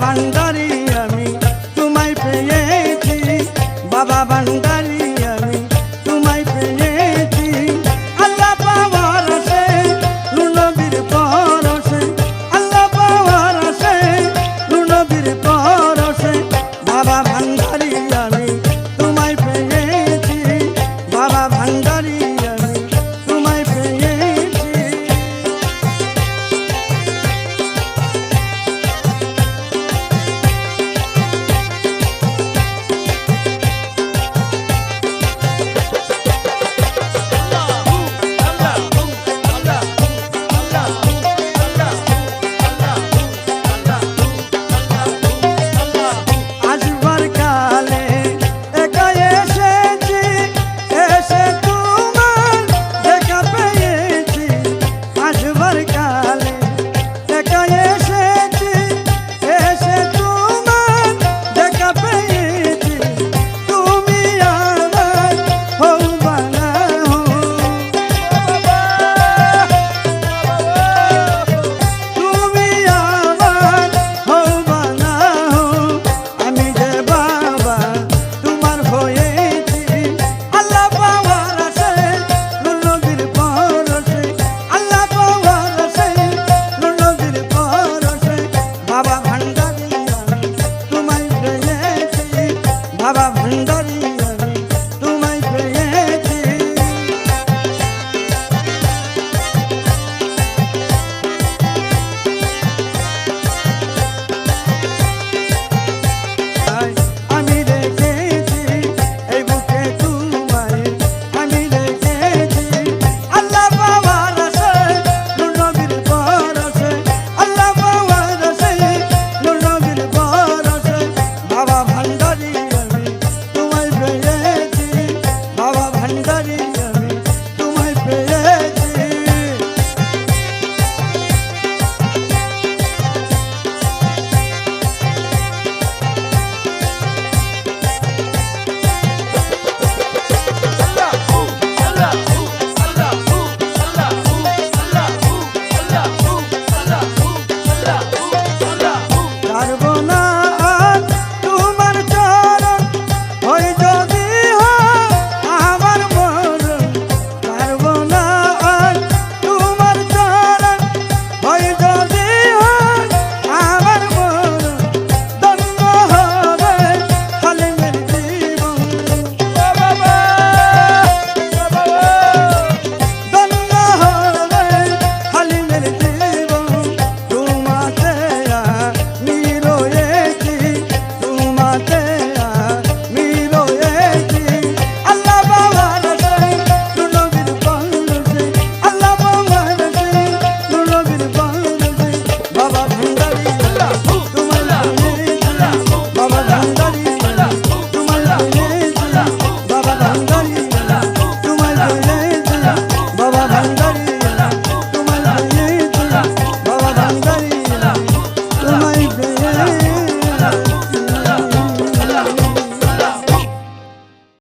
ভান্ডারি আমি তোমায় পেয়েছি, বাবা ভান্ডারি আমি তোমায় পেয়েছি। আল্লাহ পাওয়ার আছে নূর-নবীর পরশে, আল্লাহ পাওয়ার আছে নূর-নবীর পরশে। বাবা ভান্ডারি আমি তোমায় পেয়েছি, বাবা ভান্ডারি আমি তোমায় পেয়েছি। আসবার কালে একা এসেছি, এসে তোমার দেখা পেয়েছি। আসবার কালে একা এসেছি, এসে তোমার দেখা পেয়েছি। তুমি আমার হও বা না হও, তুমি আমার হও বা না হও, আমি যে বাবা তোমার হয়েছি। আল্লাহ পাওয়ার আছে নূর-নবীর পরশে, আল্লাহ পাওয়ার আছে নূর-নবীর পরশে। বাবা ভান্ডারি আমি তোমায় পেয়েছি, বাবা ভান্ডারি আমি তোমায় পেয়েছি। আমি রেখেছি এই বুকে তোমায়, আমি রেখেছি। আল্লাহ পাওয়ার আছে নূর-নবীর পরশে, আল্লাহ পাওয়ার আছে নূর-নবীর পরশে। বাবা ভান্ডারি আমি তোমায় পেয়েছি, বাবা ভান্ডারি আমি তোমায় পেয়েছি। পারবো না আর তোমার চরণ, ওই যদি হয় আমার মরণ। পারবো না আর তোমার চরণ, ওই যদি হয় আমার মরণ। ধন্য হবে হালিমের জীবন, ধন্য হবে হালিমের জীবন। তোমাতে আমি রয়েছি, তোমাতে আমি রয়েছি। আল্লাহ পাওয়ার আছে নূর-নবীর পরশে, আল্লাহ পাওয়ার আছে নূর-নবীর পরশে। বাবা ভান্ডারি তোমায় পেয়েছি, বাবা ভান্ডারি তোমায় পেয়েছি, বাবা ভান্ডারি তোমায় পেয়েছি, বাবা ভান্ডারি তোমায় পেয়েছি, বাবা ভান্ডারি তোমায় পেয়েছি।